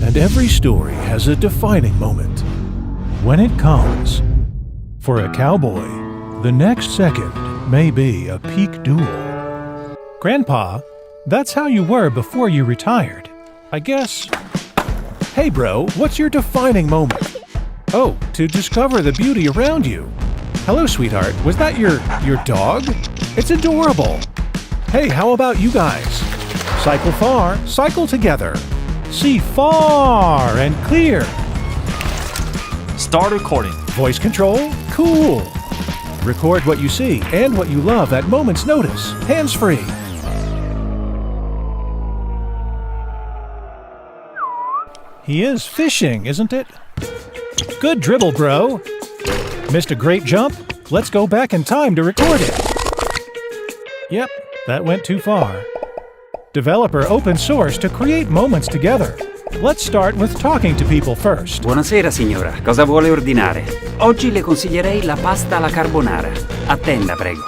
And every story has a defining moment. When it comes, for a cowboy, the next second may be a peak duel. Grandpa, that's how you were before you retired, I guess. Hey bro, what's your defining moment? Oh, to discover the beauty around you. Hello, sweetheart. Was that your dog? It's adorable. Hey, how about you guys? Cycle far, cycle together. See far and clear. Start recording. Voice control? Cool. Record what you see and what you love at moment's notice. Hands-free. He is fishing, isn't it? Good dribble, bro. Missed a great jump? Let's go back in time to record it. Yep, that went too far. Developer open source to create moments together. Let's start with talking to people first. Buonasera signora, cosa vuole ordinare? Oggi le consiglierei la pasta alla carbonara. Attenda, prego.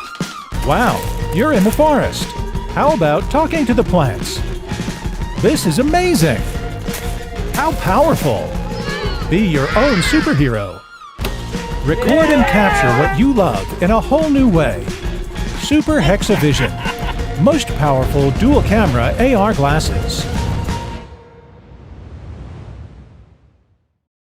Wow, you're in the forest. How about talking to the plants? This is amazing. How powerful. Be your own superhero. Record and capture what you love in a whole new way. Super Hexavision. Most powerful dual camera AR glasses.